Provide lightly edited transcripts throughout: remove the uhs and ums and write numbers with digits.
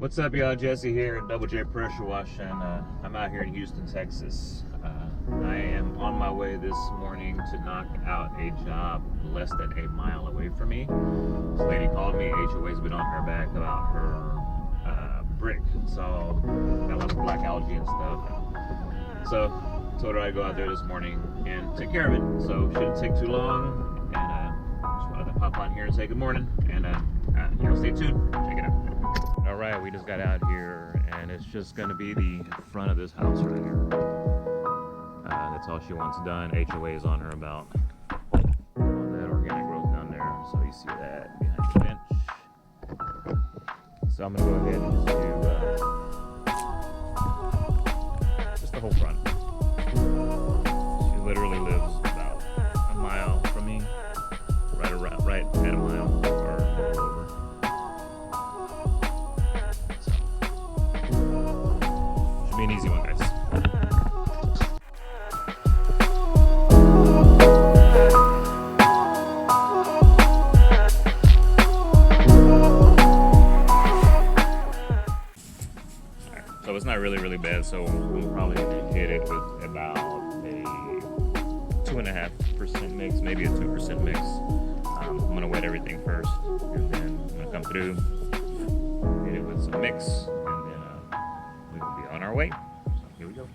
What's up, y'all? Jesse here at Double J Pressure Wash, and I'm out here in Houston, Texas. I am on my way this morning to knock out a job less than a mile away from me. This lady called me. HOA's been on her back about her brick. So got a lot of black algae and stuff. So told her I'd go out there this morning and take care of it. So shouldn't take too long. And just wanted to pop on here and say good morning. And stay tuned. Check it out. All right, we just got out here, and it's just gonna be the front of this house right here. That's all she wants done. HOA is on her about that organic growth down there, so you see that behind the bench. So I'm gonna go ahead and just do just the whole front. She literally lives about a mile from me, right at a mile or a little over. Be an easy one, guys. So it's not really bad, so I'm probably gonna hit it with about a 2.5% mix, maybe a 2% mix. I'm gonna wet everything first, and then I'm gonna come through, hit it with some mix, on our way. So here we go.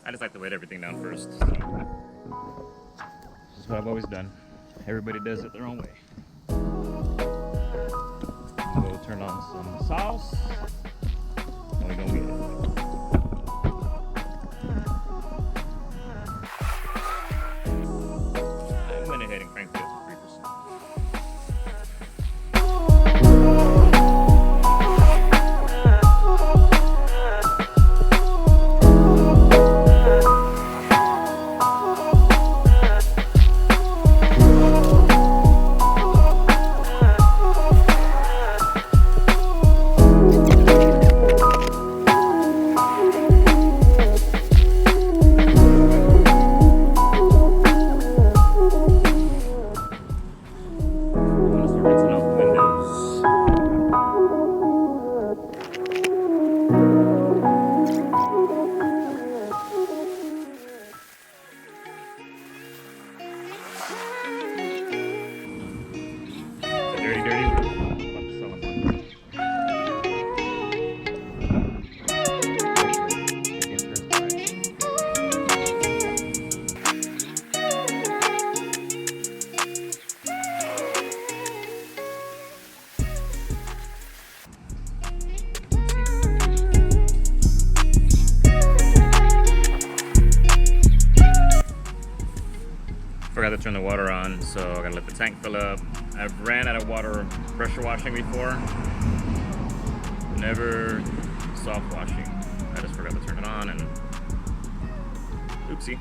I just like to wet everything down first. So. This is what I've always done. Everybody does it their own way. We'll turn on some sauce, and we're gonna get it. I went ahead and cranked it up to 3%. Forgot to turn the water on, so I gotta let the tank fill up. I've ran out of water pressure washing before. Never soft washing. I just forgot to turn it on and oopsie.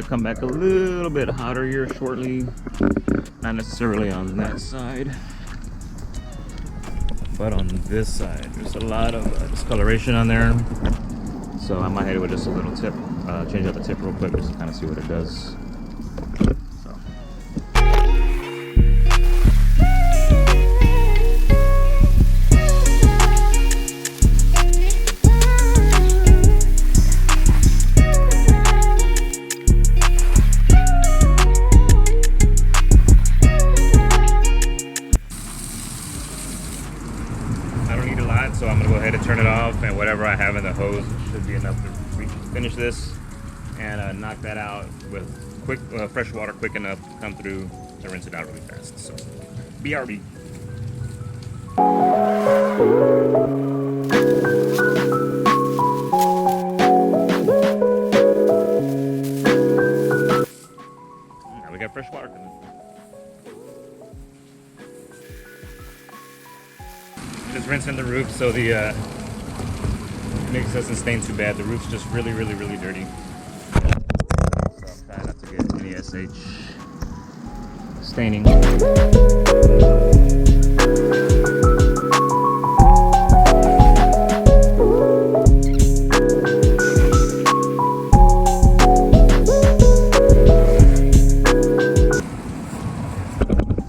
Come back a little bit hotter here shortly, not necessarily on that side, but on this side there's a lot of discoloration on there, so I might hit it with just a little tip, change out the tip real quick just to kind of see what it does. So. so I'm gonna go ahead and turn it off, and whatever I have in the hose should be enough to finish this and knock that out with quick fresh water, quick enough to come through to rinse it out really fast. So BRB. Now we got fresh water coming. Just rinsing the roof so the mix doesn't stain too bad. The roof's just really dirty. So I'm trying not to get any SH staining.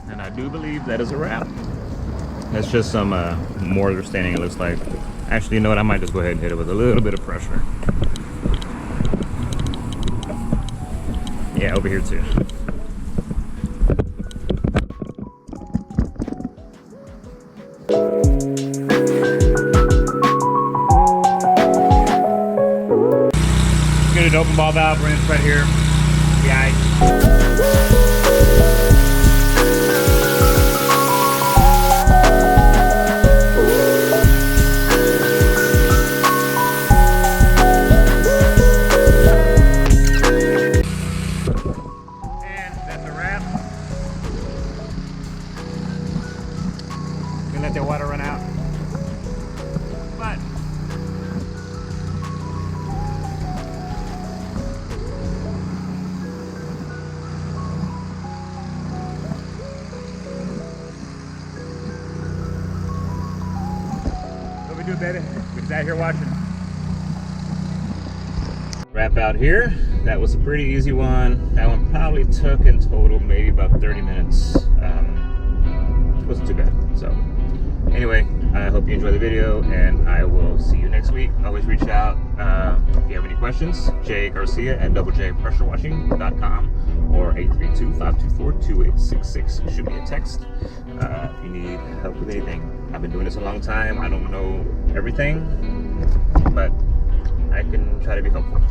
And I do believe that is a wrap. That's just some mortar staining, it looks like. Actually, you know what? I might just go ahead and hit it with a little bit of pressure. Yeah, over here too. Get an open ball valve rinse right here. Yeah. Let the water run out. But what we do, baby? We're just out here watching. Wrap out here. That was a pretty easy one. That one probably took in total maybe about 30 minutes. It wasn't too bad. So anyway, I hope you enjoyed the video, and I will see you next week. Always reach out if you have any questions. jgarcia@doublejpressurewashing.com or 832-524-2866. Shoot me a text if you need help with anything. I've been doing this a long time. I don't know everything, but I can try to be helpful.